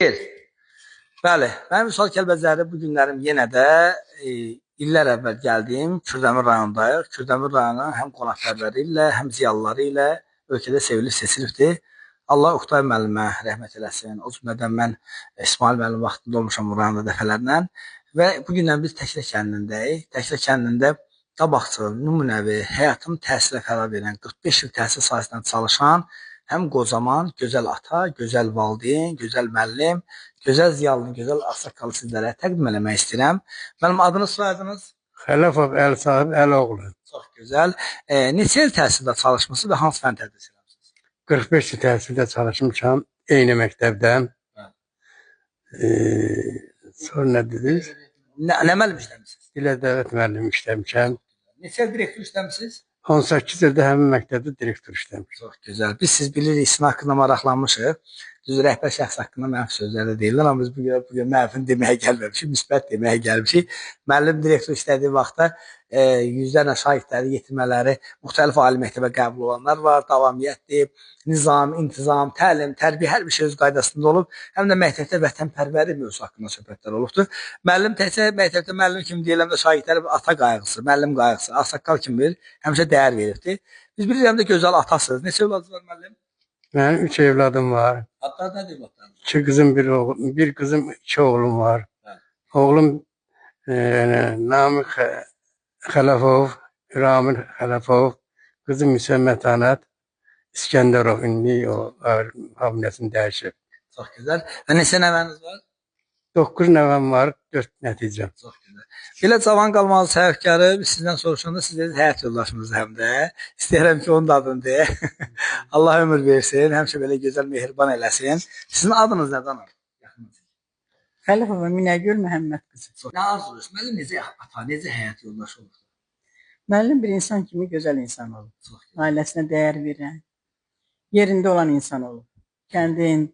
Bəli, mənim Vüsal Kəlbəzərdə bu günlərim yenə də illər əvvəl gəldiyim Kürdəmir rayonundayıq. Kürdəmir rayonu həm qonaqpərvəri ilə, həm ziyalıları ilə ölkədə sevilib seçilibdir. Allah Oqtay müəllimə rəhmət eləsin. O cümlədən mən İsmail müəllim vaxtında olmuşam bu rayonda dəfələrlə və bu günlər biz Təklə kəndindəyik. Təklə kəndində qabaqcıl, nümunəvi, həyatım təhsilə fəra verən, 45 il təhsil sahəsində çalışan həm qocaman, gözəl ata, gözəl valideyn, gözəl müəllim, gözəl ziyalını, gözəl ağsaqqalı sizlərə təqdim eləmək istəyirəm. Mənim adınız, soyadınız? Xələfov Əlisahib Əloğlu. Çox gözəl. Neçə il təhsildə çalışmısınız və hansı fən tədris eləmişsiniz? 45 il təhsildə çalışmışam, eyni məktəbdən. Sonra nə dediniz? Nə müəllim işləmişsiniz? Dilə dövlət müəllimi işləmişəm. Neçə il direktor işləmişsiniz? 18 ildə həmin məktəbdə direktor işləmişəm. Çox gözəl. Biz siz bilirik, sizin haqqında maraqlanmışıq. Düz rəhbər şəxs haqqında mənfi sözlər də deyirlər, amma biz bugün mənfini deməyə gəlməmişik, müsbət deməyə gəlmişik. Müəllim direktor işlədiyi vaxtda yüzlərlə şagirdləri, yetirmələri, müxtəlif ali məktəbə qəbul olanlar var, davamiyyətdir, nizam, intizam, təlim, tərbiyə, hər bir şey öz qaydasında olub. Həm də məktəbdə vətənpərvəri mövzusu haqqında söhbətlər olubdur. Müəllim təkcə məktəbdə müəllim kimi deyiləndə şagirdləri ata qayğısı, müəllim qayğısı, ağsaqqal kimi verir, həmişə dəyər veribdir. Biz bilirik, həm də gözəl atasınız. Neçə övladınız var müəllim? Mənim 3 evladım var. Adlar nədir övladlarınız? 2 qızım, bir qızım, 2 oğlum var. Oğlum Namiq Xələfov, Ramil Xələfov, qızım isə Mətanət İskəndərov, indi o hamiləsini dəyişib. Çox gözəl. Və neçə nəvəniz var? 9 nəvəm var, 4 nəticəm. Çox gözəl. Belə cavan qalmalı səhvkarı biz sizdən soruşanda siz dediniz həyat yoldaşınız həm də. İstəyirəm ki, onun adını deyək. Allah ömür versin, həmişə belə gözəl mehriban eləsin. Sizin adınız nədən? Xəlifova Minəgül Məhəmməd qızı. Nə arzuluyorsunuz? Müəllim necə ata, necə həyat yoldaşı olur? Müəllim bir insan kimi gözəl insan olub. Ailəsinə dəyər verən, yerində olan insan olub. Kəndin,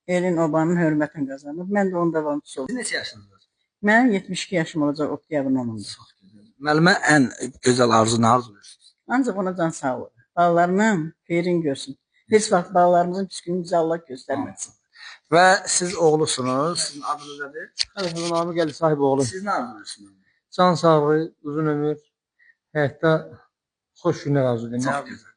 elin, obanın hörmətini qazanıb. Mən də onun davamçısı oldum. Siz neçə yaşınız var? Mənim 72 yaşım olacaq oktyabrın 10-unda. Çox gözəl. Müəllimə ən gözəl arzu nə arzuluyorsunuz? Ancaq ona can sağlığı. Balalarının xeyrin görsün. Heç vaxt balalarımızın pis gününü bizə Allah göstərməsin. Və siz oğlusunuz. Sizin adınız nədir? Xəlifəmin namı gəlir sahib oğlum. Siz nə arzuluyorsunuz? Can sağlığı, uzun ömür, həyatda xoş günlər arzu edirəm. Çox gözəl.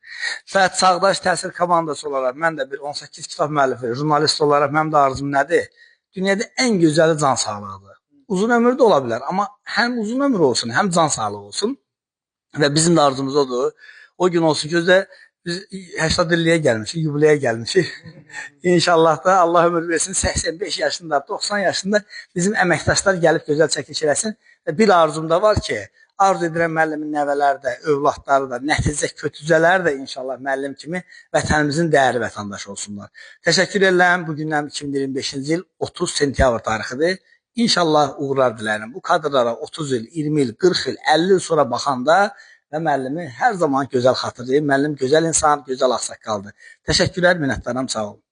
Və Çağdaş təhsil komandası olaraq mən də bir 18 kitab müəllifi, jurnalist olaraq mənim də arzum nədir? Dünyada ən gözəli can sağlığıdır. Uzun ömür də ola bilər, amma həm uzun ömür olsun, həm can sağlığı olsun. Və bizim də arzumuz odur. O gün olsun ki, özdə biz 80 illiyə gəlmişik, yubiləyə gəlmişik. İnşallah da Allah ömür versin, 85 yaşında, 90 yaşında bizim əməkdaşlar gəlib gözəl çəkiliş eləsin. Və bir arzum da var ki, arzu edirəm müəllimin nəvələri də, övladları da, nəticə kötücələri də inşallah müəllim kimi vətənimizin dəyərli vətəndaşı olsunlar. Təşəkkür edirəm. Bu gündən 2025-ci il 30 sentyabr tarixidir. İnşallah uğurlar diləyirəm. Bu kadrlara 30 il, 20 il, 40 il, 50 il sonra baxanda və müəllimi hər zaman gözəl xatırlayır. Müəllim gözəl insan, gözəl ağsaqqaldır. Təşəkkürlər, minnətdaram, sağ olun.